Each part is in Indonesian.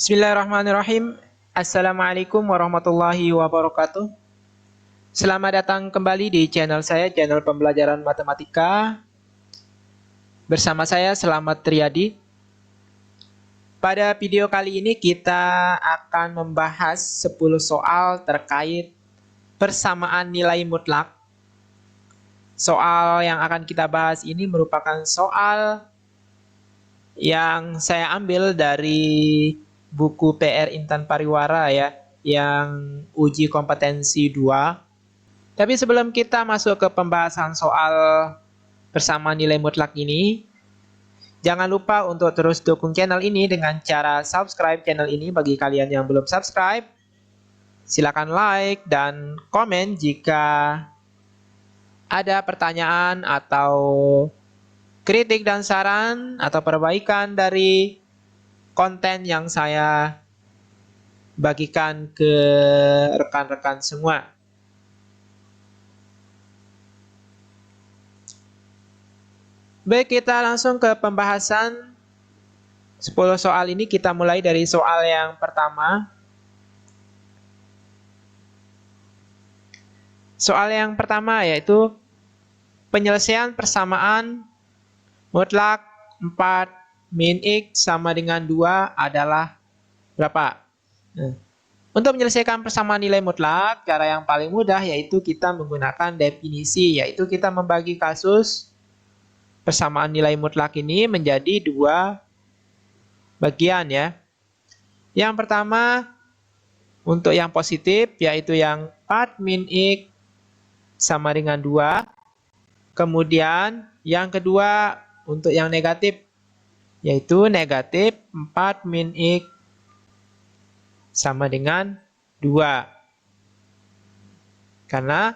Bismillahirrahmanirrahim. Assalamualaikum warahmatullahi wabarakatuh. Selamat datang kembali di channel saya, channel pembelajaran matematika. Bersama saya Selamat Riyadi. Pada video kali ini kita akan membahas 10 soal terkait persamaan nilai mutlak. Soal yang akan kita bahas ini merupakan soal yang saya ambil dari buku PR Intan Pariwara ya, yang uji kompetensi 2. Tapi sebelum kita masuk ke pembahasan soal persamaan nilai mutlak ini, jangan lupa untuk terus dukung channel ini dengan cara subscribe channel ini bagi kalian yang belum subscribe. Silakan like dan komen jika ada pertanyaan atau kritik dan saran atau perbaikan dari konten yang saya bagikan ke rekan-rekan semua. Baik, kita langsung ke pembahasan 10 soal ini. Kita mulai dari soal yang pertama. Soal yang pertama yaitu penyelesaian persamaan mutlak 4 min X sama dengan 2 adalah berapa? Untuk menyelesaikan persamaan nilai mutlak, cara yang paling mudah yaitu kita menggunakan definisi, yaitu kita membagi kasus persamaan nilai mutlak ini menjadi 2 bagian ya. Yang pertama, untuk yang positif, yaitu yang 4 min X sama dengan 2. Kemudian yang kedua, untuk yang negatif, yaitu negatif 4 min X sama dengan 2. Karena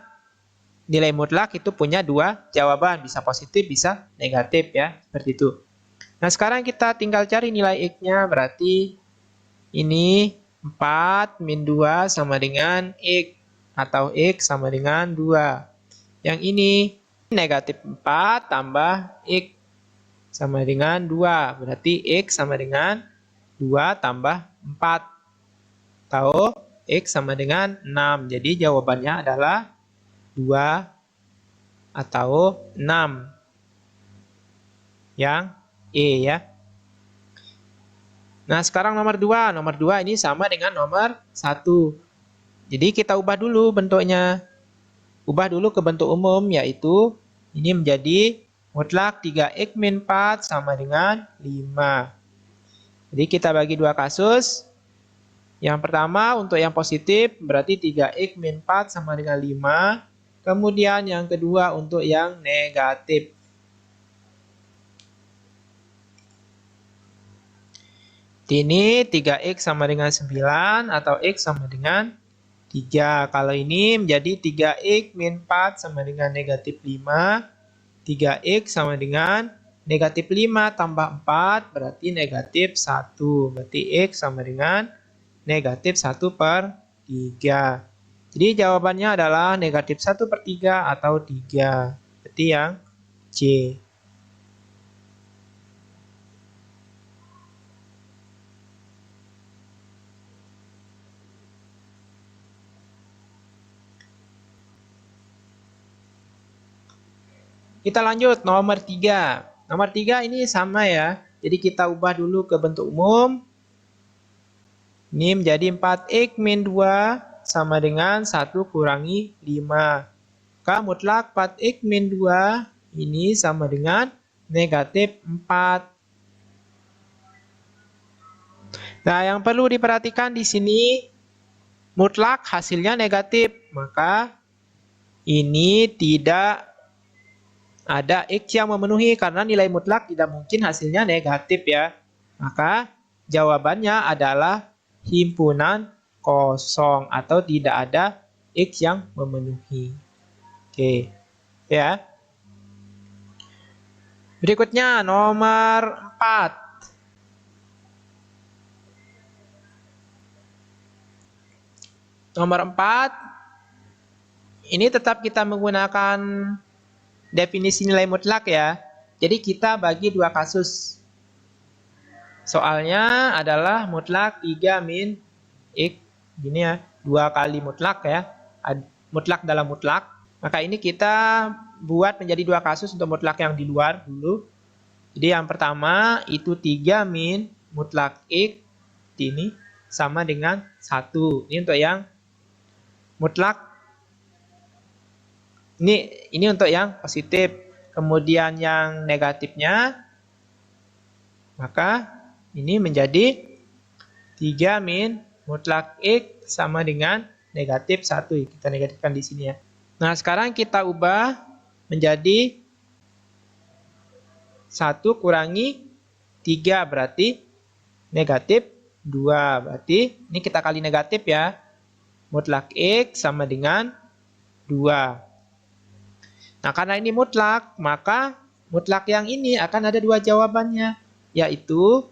nilai mutlak itu punya 2 jawaban, bisa positif, bisa negatif ya, seperti itu. Nah, sekarang kita tinggal cari nilai X-nya, berarti ini 4 min 2 sama dengan X, atau X sama dengan 2. Yang ini negatif 4 tambah X sama dengan 2. Berarti X sama dengan 2 tambah 4. Atau X sama dengan 6. Jadi jawabannya adalah 2 atau 6. Yang E ya. Nah, sekarang nomor 2. Nomor 2 ini sama dengan nomor 1. Jadi kita ubah dulu bentuknya. Ubah dulu ke bentuk umum, yaitu ini menjadi mutlak 3X min 4 sama dengan 5. Jadi kita bagi 2 kasus. Yang pertama untuk yang positif berarti 3X min 4 sama dengan 5. Kemudian yang kedua untuk yang negatif. Ini 3X sama dengan 9 atau X sama dengan 3. Kalau ini menjadi 3X min 4 sama dengan negatif 5. 3X sama dengan negatif 5 tambah 4 berarti negatif 1. Berarti X sama dengan negatif 1/3. Jadi jawabannya adalah negatif 1/3 atau 3. Berarti yang C. Kita lanjut nomor 3. Nomor 3 ini sama ya. Jadi kita ubah dulu ke bentuk umum. Ini menjadi 4X min 2 sama dengan 1 kurangi 5. Maka mutlak 4X min 2 ini sama dengan negatif 4. Nah, yang perlu diperhatikan di sini mutlak hasilnya negatif. Maka ini tidak ada X yang memenuhi karena nilai mutlak tidak mungkin hasilnya negatif ya. Maka jawabannya adalah himpunan kosong atau tidak ada X yang memenuhi. Oke, ya. Berikutnya nomor 4. Nomor 4. Ini tetap kita menggunakan definisi nilai mutlak ya. Jadi kita bagi 2 kasus. Soalnya adalah mutlak 3 min X. Gini ya, 2 kali mutlak ya. Mutlak dalam mutlak. Maka ini kita buat menjadi 2 kasus untuk mutlak yang di luar dulu. Jadi yang pertama itu 3 min mutlak X ini sama dengan 1. Ini untuk yang mutlak. Ini untuk yang positif. Kemudian yang negatifnya, maka ini menjadi 3 min mutlak X sama dengan negatif 1. Kita negatifkan di sini ya. Nah, sekarang kita ubah menjadi 1 kurangi 3 berarti negatif 2. Berarti ini kita kali negatif ya. Mutlak X sama dengan 2. Nah, karena ini mutlak, maka mutlak yang ini akan ada 2 jawabannya. Yaitu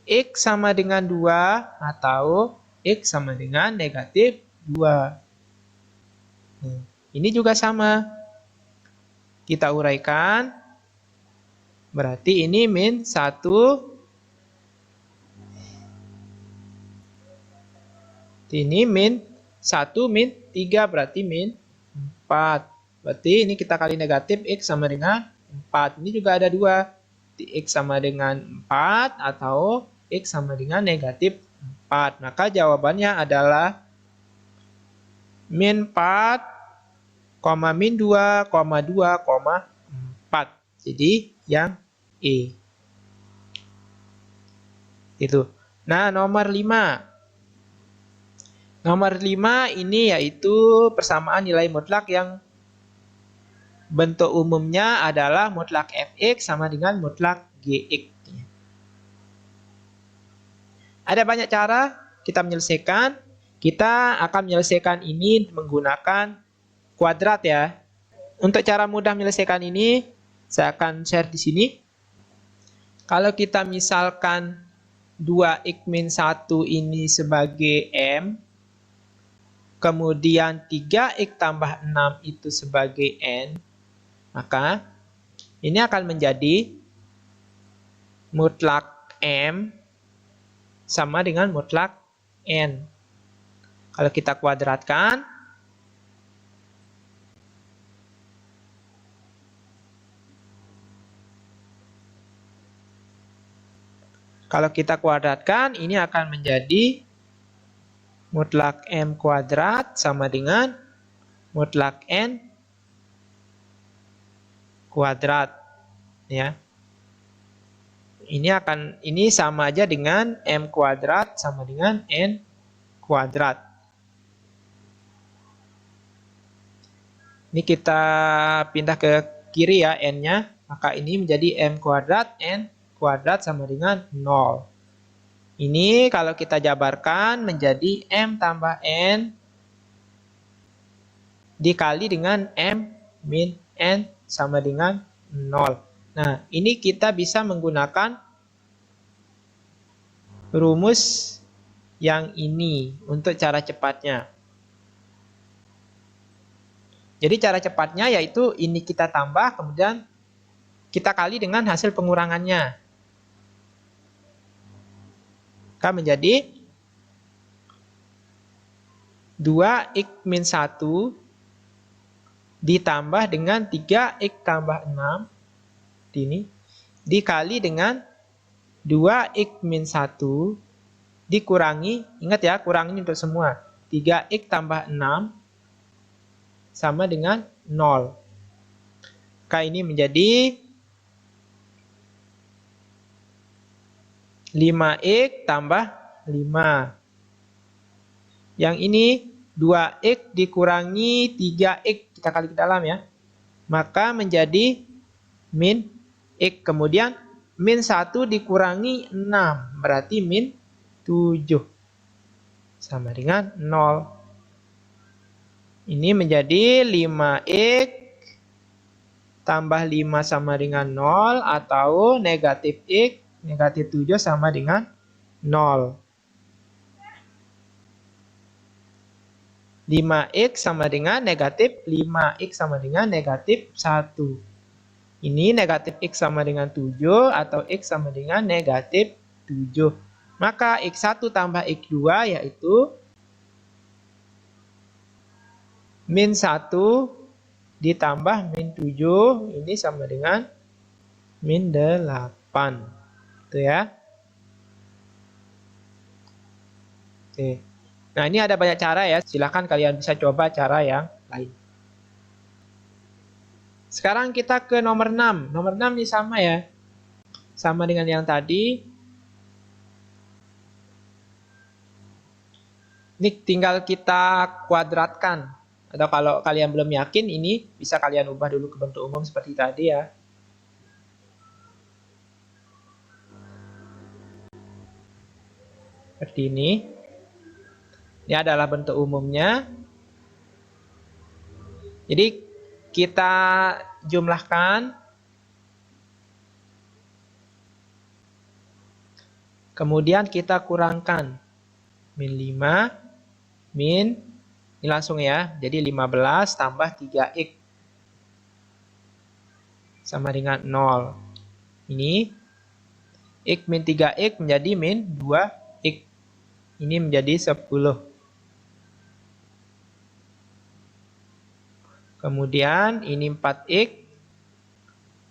X sama dengan 2 atau X sama dengan negatif 2. Ini juga sama. Kita uraikan. Berarti ini min 1. Ini min 1 min 3 berarti min 4. Berarti ini kita kali negatif X sama dengan 4. Ini juga ada 2. X sama dengan 4 atau X sama dengan negatif 4. Maka jawabannya adalah min 4, min 2, 2, 4. Jadi yang E. Itu. Nah, nomor 5. Nomor 5 ini yaitu persamaan nilai mutlak yang bentuk umumnya adalah mutlak Fx sama dengan mutlak Gx. Ada banyak cara kita menyelesaikan. Kita akan menyelesaikan ini menggunakan kuadrat ya. Untuk cara mudah menyelesaikan ini, saya akan share di sini. Kalau kita misalkan 2x min 1 ini sebagai M, kemudian 3x tambah 6 itu sebagai N, maka ini akan menjadi mutlak M sama dengan mutlak N. Kalau kita kuadratkan, ini akan menjadi mutlak M kuadrat sama dengan mutlak N kuadrat ya. Ini sama aja dengan M kuadrat sama dengan N kuadrat. Ini kita pindah ke kiri ya N-nya, maka ini menjadi M kuadrat N kuadrat sama dengan 0. Ini kalau kita jabarkan menjadi M tambah N dikali dengan M min N sama dengan 0. Nah, ini kita bisa menggunakan rumus yang ini untuk cara cepatnya. Jadi cara cepatnya yaitu ini kita tambah, kemudian kita kali dengan hasil pengurangannya. Maka menjadi 2x min 1 ditambah dengan 3x tambah 6 ini dikali dengan 2x min 1 dikurangi, ingat ya, kurangin untuk semua, 3x tambah 6 sama dengan 0. Maka ini menjadi 5x tambah 5. Yang ini 2x dikurangi 3x, kita kali ke dalam ya. Maka menjadi min x. Kemudian min 1 dikurangi 6. Berarti min 7. Sama dengan 0. Ini menjadi 5x tambah 5 sama dengan 0 atau negatif x negatif 7 sama dengan 0. 5x sama dengan negatif 5x sama dengan negatif 1. Ini negatif X sama dengan 7 atau X sama dengan negatif 7. Maka X1 tambah X2 yaitu min 1 ditambah min 7. Ini sama dengan min 8. Itu ya. Oke. Nah, ini ada banyak cara ya. Silahkan kalian bisa coba cara yang lain. Sekarang kita ke nomor 6. Nomor 6 ini sama ya. Sama dengan yang tadi. Ini tinggal kita kuadratkan. Atau kalau kalian belum yakin, ini bisa kalian ubah dulu ke bentuk umum seperti tadi ya. Seperti ini. Ini adalah bentuk umumnya. Jadi kita jumlahkan. Kemudian kita kurangkan. Min 5, min, ini langsung ya. Jadi 15 tambah 3X. Sama dengan 0. Ini, X min 3X menjadi min 2X. Ini menjadi 10. Kemudian ini 4X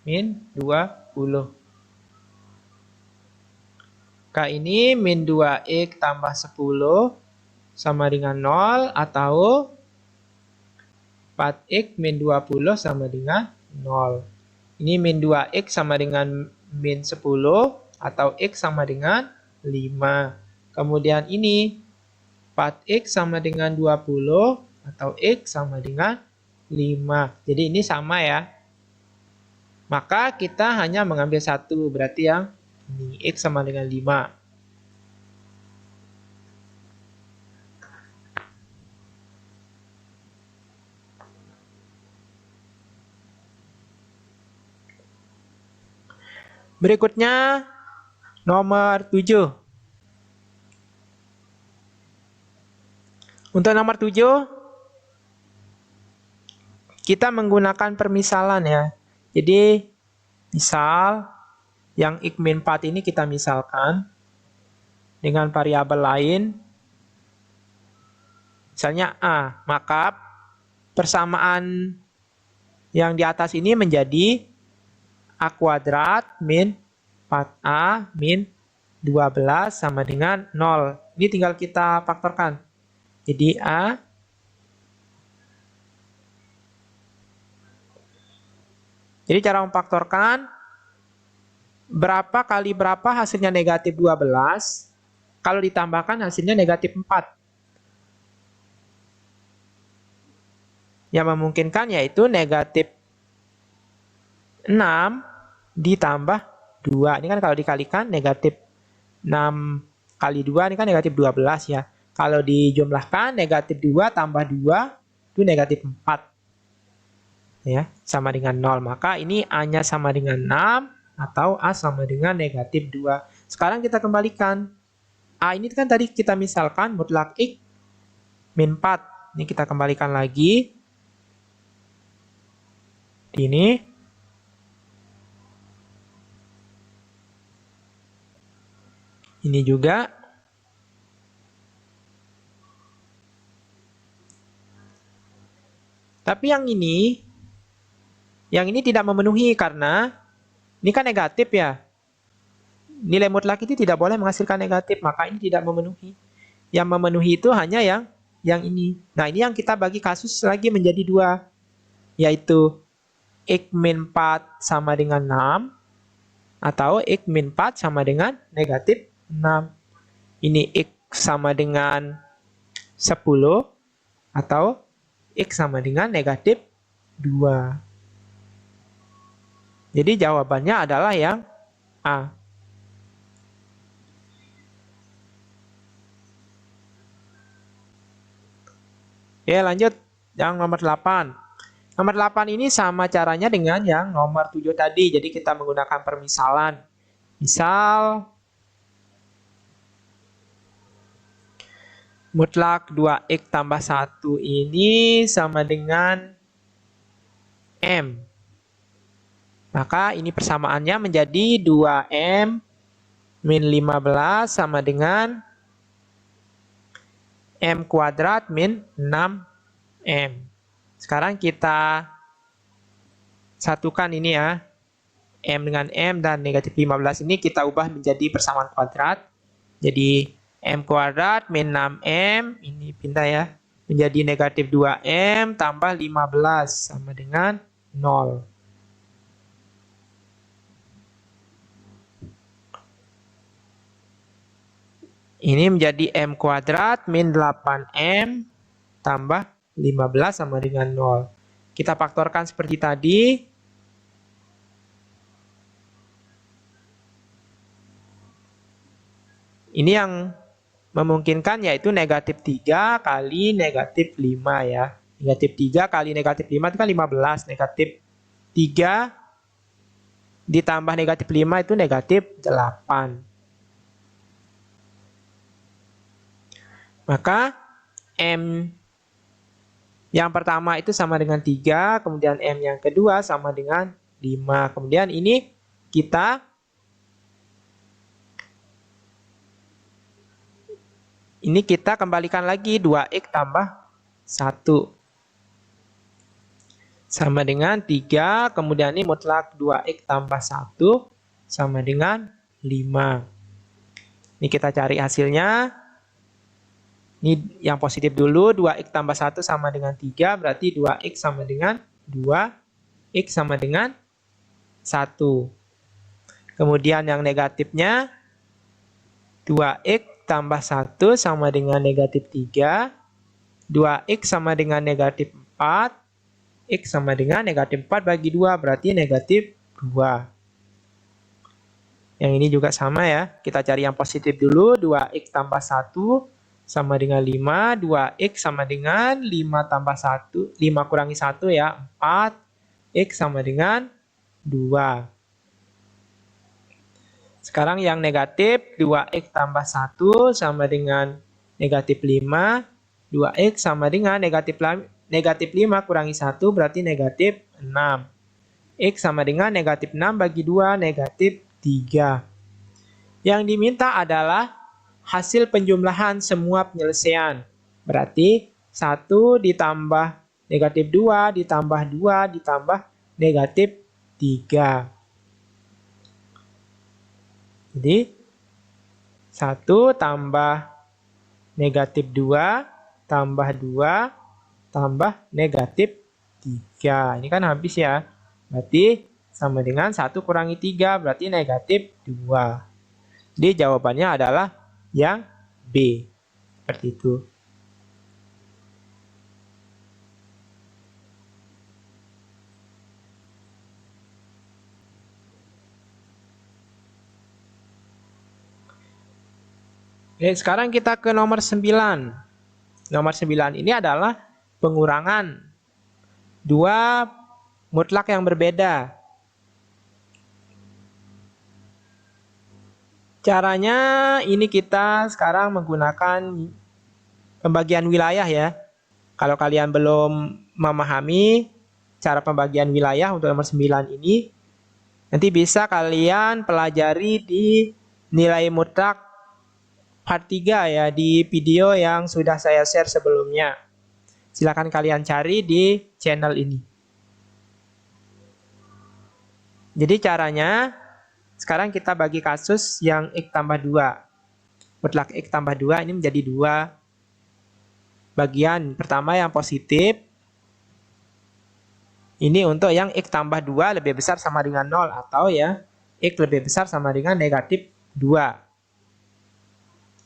min 20. Maka ini min 2X tambah 10 sama dengan 0 atau 4X min 20 sama dengan 0. Ini min 2X sama dengan min 10 atau X sama dengan 5. Kemudian ini 4X sama dengan 20 atau X sama dengan 5. Jadi ini sama ya. Maka kita hanya mengambil satu, berarti yang ini X sama dengan 5. Berikutnya nomor 7. Untuk nomor 7 kita menggunakan permisalan ya. Jadi misal yang X min 4 ini kita misalkan dengan variabel lain. Misalnya A, maka persamaan yang di atas ini menjadi A kuadrat min 4A min 12 sama dengan 0. Ini tinggal kita faktorkan. Jadi A Jadi cara memfaktorkan berapa kali berapa hasilnya negatif 12. Kalau ditambahkan hasilnya negatif 4. Yang memungkinkan yaitu negatif 6 ditambah 2. Ini kan kalau dikalikan negatif 6 kali 2 ini kan negatif 12 ya. Kalau dijumlahkan negatif 2 tambah 2 itu negatif 4. Ya, sama dengan 0. Maka ini A-nya sama dengan 6 atau A sama dengan negatif 2. Sekarang kita kembalikan. A ini kan tadi kita misalkan mutlak X min 4. Ini kita kembalikan lagi. Ini. Ini juga. Tapi yang ini tidak memenuhi karena ini kan negatif ya. Nilai mutlak itu tidak boleh menghasilkan negatif, maka ini tidak memenuhi. Yang memenuhi itu hanya yang ini. Nah, ini yang kita bagi kasus lagi menjadi 2, yaitu X min 4 sama dengan 6 atau X min 4 sama dengan negatif 6. Ini X sama dengan 10 atau X sama dengan negatif 2. Jadi jawabannya adalah yang A. Oke, lanjut yang nomor 8. Nomor 8 ini sama caranya dengan yang nomor 7 tadi. Jadi kita menggunakan permisalan. Misal mutlak 2X tambah 1 ini sama dengan M. Maka ini persamaannya menjadi 2M min 15 sama dengan M kuadrat min 6M. Sekarang kita satukan ini ya. M dengan M dan negatif 15 ini kita ubah menjadi persamaan kuadrat. Jadi M kuadrat min 6M, ini pindah ya, menjadi negatif 2M tambah 15 sama dengan 0. Ini menjadi M kuadrat min 8M tambah 15 sama dengan 0. Kita faktorkan seperti tadi. Ini yang memungkinkan yaitu negatif 3 kali negatif 5 ya. Negatif 3 kali negatif 5 itu kan 15. Negatif 3 ditambah negatif 5 itu negatif 8. Maka M yang pertama itu sama dengan 3, kemudian M yang kedua sama dengan 5. Kemudian ini kita kembalikan lagi 2X tambah 1. Sama dengan 3, kemudian ini mutlak 2X tambah 1 sama dengan 5. Ini kita cari hasilnya. Ini yang positif dulu, 2X tambah 1 sama dengan 3, berarti 2X sama dengan 2, X sama dengan 1. Kemudian yang negatifnya, 2X tambah 1 sama dengan negatif 3, 2X sama dengan negatif 4, X sama dengan negatif 4 bagi 2, berarti negatif 2. Yang ini juga sama ya, kita cari yang positif dulu, 2X tambah 1 sama dengan 5, 2X sama dengan 5 tambah 1, 5 kurangi 1 ya, 4, X sama dengan 2. Sekarang yang negatif, 2X tambah 1 sama dengan negatif 5, 2X sama dengan negatif 5 kurangi 1 berarti negatif 6. X sama dengan negatif 6 bagi 2, negatif 3. Yang diminta adalah hasil penjumlahan semua penyelesaian. Berarti 1 ditambah negatif 2 ditambah 2 ditambah negatif 3. Jadi 1 tambah negatif 2 tambah 2 tambah negatif 3. Ini kan habis ya. Berarti sama dengan 1 kurangi 3 berarti negatif 2. Jadi jawabannya adalah yang B. Seperti itu. Oke, sekarang kita ke nomor 9. Nomor 9 ini adalah pengurangan dua mutlak yang berbeda. Caranya ini kita sekarang menggunakan pembagian wilayah ya. Kalau kalian belum memahami cara pembagian wilayah untuk nomor 9 ini, nanti bisa kalian pelajari di nilai mutlak part 3 ya, di video yang sudah saya share sebelumnya. Silakan kalian cari di channel ini. Jadi caranya, sekarang kita bagi kasus yang X tambah 2. Mutlak X tambah 2 ini menjadi 2 bagian. Pertama yang positif. Ini untuk yang X tambah 2 lebih besar sama dengan 0. Atau ya, X lebih besar sama dengan negatif 2.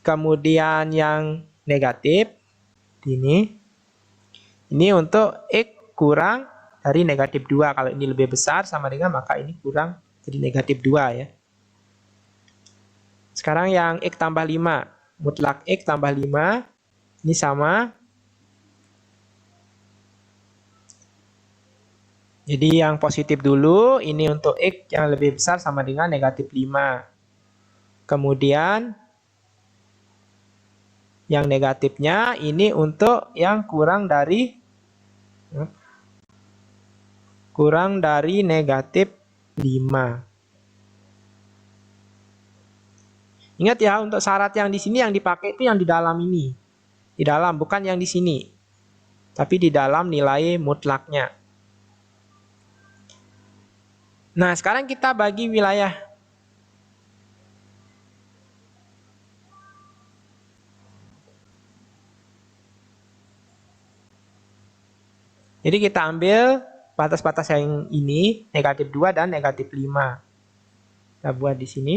Kemudian yang negatif. Ini untuk X kurang dari negatif 2. Kalau ini lebih besar sama dengan, maka ini kurang jadi negatif 2 ya. Sekarang yang X tambah 5. Mutlak X tambah 5. Ini sama. Jadi yang positif dulu. Ini untuk X yang lebih besar sama dengan negatif 5. Kemudian yang negatifnya ini untuk yang kurang dari negatif Ingat ya, untuk syarat yang di sini yang dipakai itu yang di dalam ini. Di dalam, bukan yang di sini. Tapi di dalam nilai mutlaknya. Nah, sekarang kita bagi wilayah. Jadi kita ambil batas-batas yang ini, negatif 2 dan negatif 5. Kita buat di sini.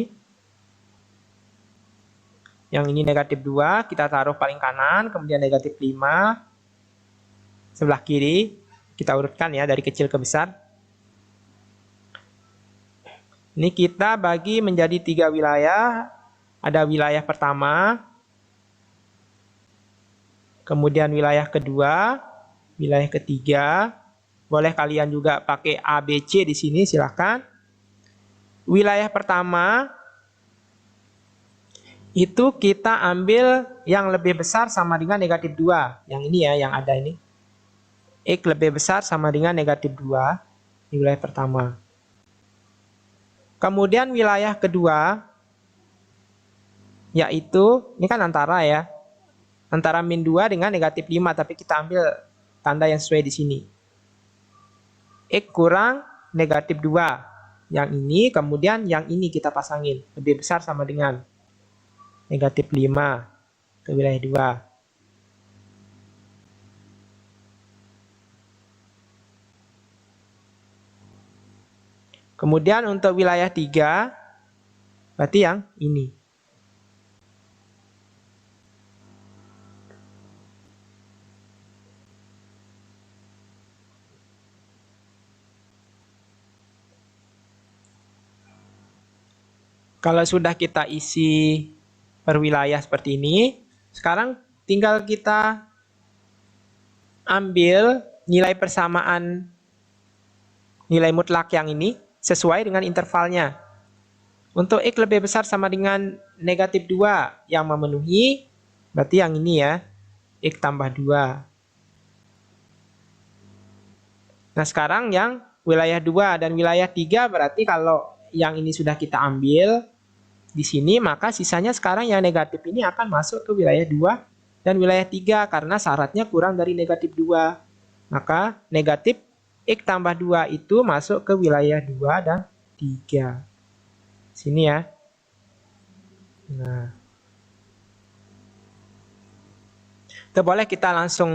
Yang ini negatif 2, kita taruh paling kanan, kemudian negatif 5. Sebelah kiri, kita urutkan ya, dari kecil ke besar. Ini kita bagi menjadi 3 wilayah. Ada wilayah pertama, kemudian wilayah kedua, wilayah ketiga. Boleh kalian juga pakai A, B, C di sini, silahkan. Wilayah pertama, itu kita ambil yang lebih besar sama dengan negatif 2. Yang ini ya, yang ada ini. X lebih besar sama dengan negatif 2 di wilayah pertama. Kemudian wilayah kedua, yaitu, ini kan antara ya, antara min 2 dengan negatif 5, tapi kita ambil tanda yang sesuai di sini. X kurang negatif 2. Yang ini, kemudian yang ini kita pasangin. Lebih besar sama dengan negatif 5 ke wilayah 2. Kemudian untuk wilayah 3, berarti yang ini. Kalau sudah kita isi per wilayah seperti ini, sekarang tinggal kita ambil nilai persamaan nilai mutlak yang ini sesuai dengan intervalnya. Untuk X lebih besar sama dengan negatif 2 yang memenuhi, berarti yang ini ya, X tambah 2. Nah sekarang yang wilayah 2 dan wilayah 3 berarti kalau yang ini sudah kita ambil di sini, maka sisanya sekarang yang negatif ini akan masuk ke wilayah 2 dan wilayah 3 karena syaratnya kurang dari negatif 2. Maka negatif X tambah 2 itu masuk ke wilayah 2 dan 3. Sini ya. Nah. Itu boleh kita langsung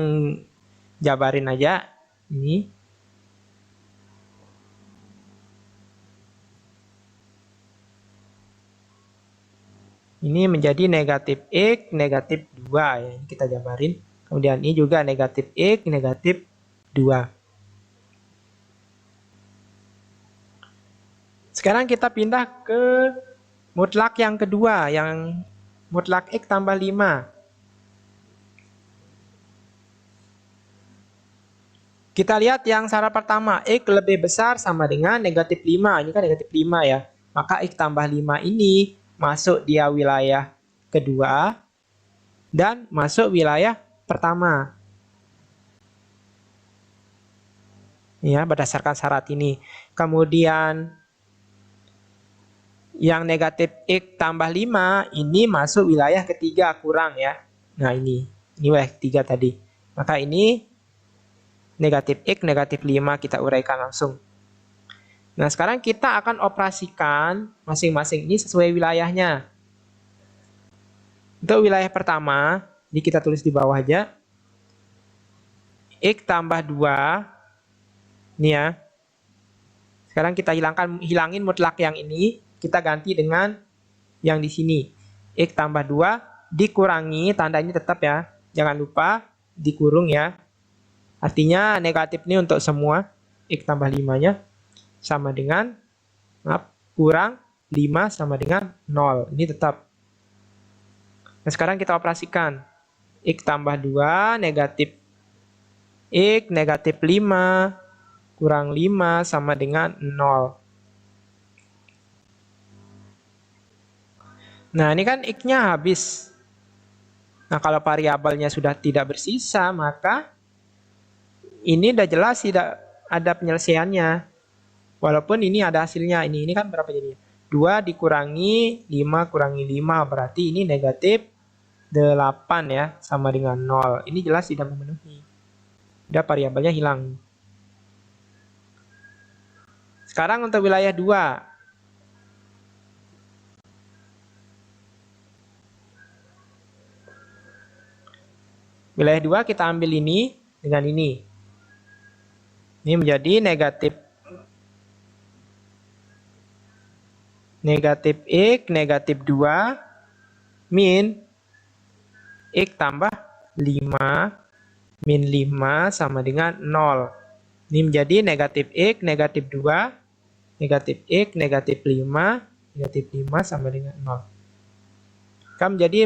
jabarin aja. Ini. Ini menjadi negatif X, negatif 2 ya. Ini kita jabarin. Kemudian ini juga negatif X, negatif 2. Sekarang kita pindah ke mutlak yang kedua, yang mutlak X tambah 5. Kita lihat yang syarat pertama, X lebih besar sama dengan negatif 5. Ini kan negatif 5 ya. Maka X tambah 5 ini masuk dia wilayah kedua dan masuk wilayah pertama. Ya, berdasarkan syarat ini. Kemudian yang negatif X tambah 5 ini masuk wilayah ketiga kurang ya. Nah ini wilayah ketiga tadi. Maka ini negatif X, negatif 5 kita uraikan langsung. Nah sekarang kita akan operasikan masing-masing ini sesuai wilayahnya. Untuk wilayah pertama, ini kita tulis di bawah aja. X tambah 2. Ini ya. Sekarang kita hilangin mutlak yang ini. Kita ganti dengan yang di sini. X tambah 2 dikurangi, tanda ini tetap ya. Jangan lupa dikurung ya. Artinya negatif ini untuk semua. X tambah 5-nya sama dengan, kurang 5 sama dengan 0. Ini tetap. Nah sekarang kita operasikan. X tambah 2 negatif X negatif 5 kurang 5 sama dengan 0. Nah, ini kan X-nya habis. Nah, kalau variabelnya sudah tidak bersisa, maka ini udah jelas tidak ada penyelesaiannya. Walaupun ini ada hasilnya. Ini kan berapa jadinya? 2 dikurangi 5 kurangi 5. Berarti ini negatif 8 ya. Sama dengan 0. Ini jelas tidak memenuhi. Udah variabelnya hilang. Sekarang untuk wilayah 2. Wilayah 2 kita ambil ini dengan ini. Ini menjadi negatif X, negatif 2, min X tambah 5, min 5 sama dengan 0. Ini menjadi negatif X, negatif 2, negatif X, negatif 5, negatif 5 sama dengan 0. Akan menjadi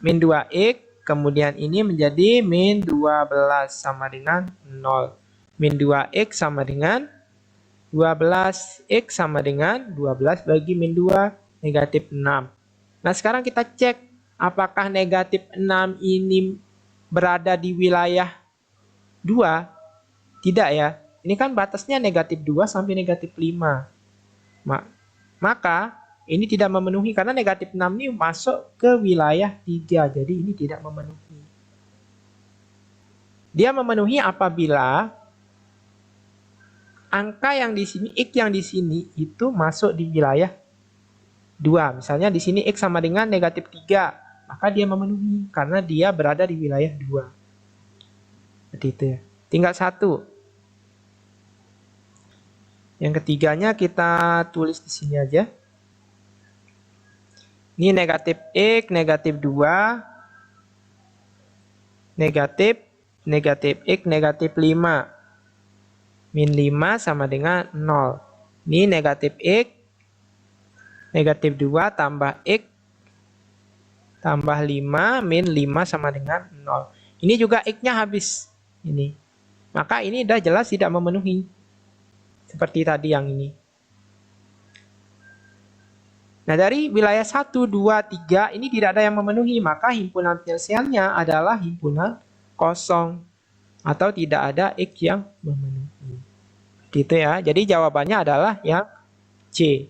min 2X, kemudian ini menjadi min 12 sama dengan 0. Min 2X sama dengan 12. X sama dengan 12 bagi min 2, negatif 6. Nah, sekarang kita cek apakah negatif 6 ini berada di wilayah 2? Tidak ya. Ini kan batasnya negatif 2 sampai negatif 5. Maka ini tidak memenuhi karena negatif 6 ini masuk ke wilayah 3. Jadi ini tidak memenuhi. Dia memenuhi apabila angka yang di sini, X yang di sini itu masuk di wilayah 2. Misalnya di sini X sama dengan negatif 3. Maka dia memenuhi karena dia berada di wilayah 2. Seperti itu ya. Tinggal satu. Yang ketiganya kita tulis di sini aja. Ini negatif X, negatif 2, negatif X, negatif 5. Min 5 sama dengan 0. Ini negatif X, negatif 2 tambah X, tambah 5, min 5 sama dengan 0. Ini juga X-nya habis. Ini. Maka ini udah jelas tidak memenuhi. Seperti tadi yang ini. Nah, dari wilayah 1, 2, 3 ini tidak ada yang memenuhi, maka himpunan penyelesaiannya adalah himpunan kosong atau tidak ada X yang memenuhi. Gitu ya. Jadi jawabannya adalah yang C.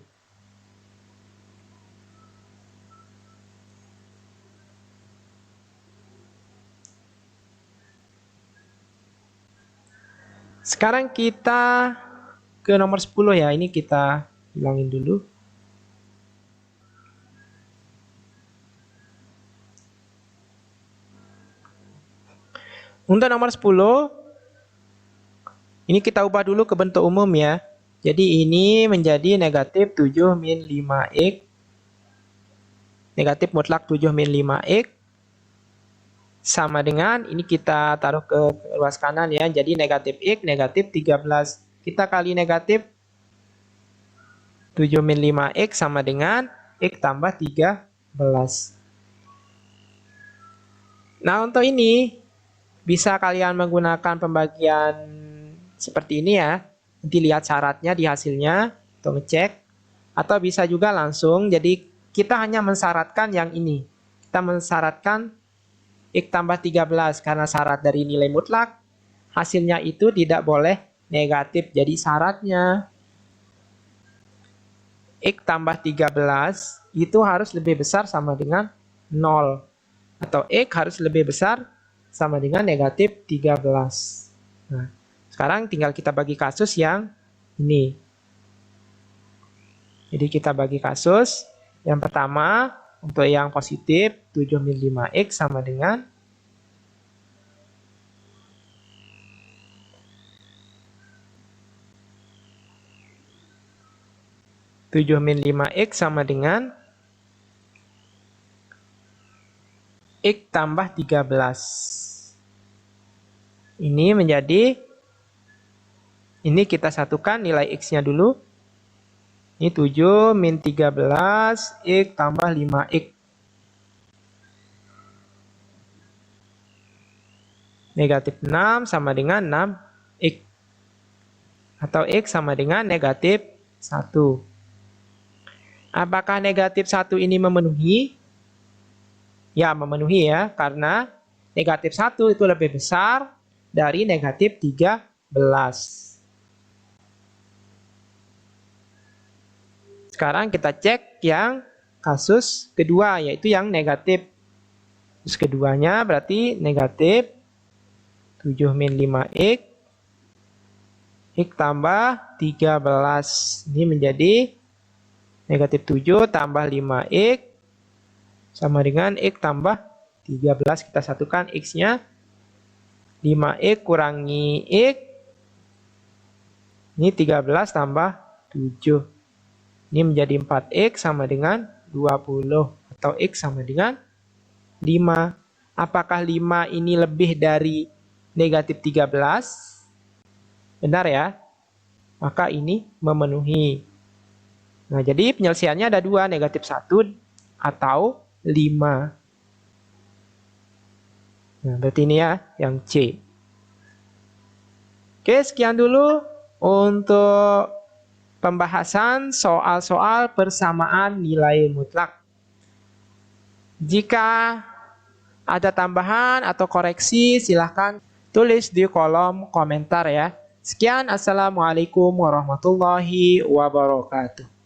Sekarang kita ke nomor 10 ya. Ini kita hilangin dulu. Untuk nomor 10, ini kita ubah dulu ke bentuk umum ya. Jadi ini menjadi negatif 7 min 5X. Negatif mutlak 7 min 5X. Sama dengan, ini kita taruh ke ruas kanan ya. Jadi negatif X, negatif 13. Kita kali negatif 7 min 5X sama dengan X tambah 13. Nah, untuk ini bisa kalian menggunakan pembagian seperti ini ya. Nanti lihat syaratnya di hasilnya untuk ngecek. Atau bisa juga langsung. Jadi kita hanya mensyaratkan yang ini. Kita mensyaratkan X tambah 13 karena syarat dari nilai mutlak. Hasilnya itu tidak boleh negatif. Jadi syaratnya X tambah 13 itu harus lebih besar sama dengan 0. Atau X harus lebih besar sama dengan negatif 13. Nah, sekarang tinggal kita bagi kasus yang ini. Jadi kita bagi kasus. Yang pertama, untuk yang positif, 7 min 5X sama dengan 7 min 5X sama dengan X tambah 13. Ini menjadi, ini kita satukan nilai X-nya dulu. Ini 7 min 13, X tambah 5X. Negatif 6 sama dengan 6X. Atau X sama dengan negatif 1. Apakah negatif 1 ini memenuhi? Ya, memenuhi ya. Karena negatif 1 itu lebih besar dari negatif 13. Sekarang kita cek yang kasus kedua, yaitu yang negatif. Kasus keduanya berarti negatif 7 min 5x, x tambah 13. Ini menjadi negatif 7 tambah 5x sama dengan x tambah 13. Kita satukan x-nya. 5x kurangi x. Ini 13 tambah 7. Ini menjadi 4x sama dengan 20. Atau x sama dengan 5. Apakah 5 ini lebih dari negatif 13? Benar ya? Maka ini memenuhi. Nah, jadi penyelesaiannya ada dua, negatif 1 atau 5. Nah, berarti ini ya, yang C. Oke, sekian dulu untuk pembahasan soal-soal persamaan nilai mutlak. Jika ada tambahan atau koreksi, silahkan tulis di kolom komentar ya. Sekian, assalamualaikum warahmatullahi wabarakatuh.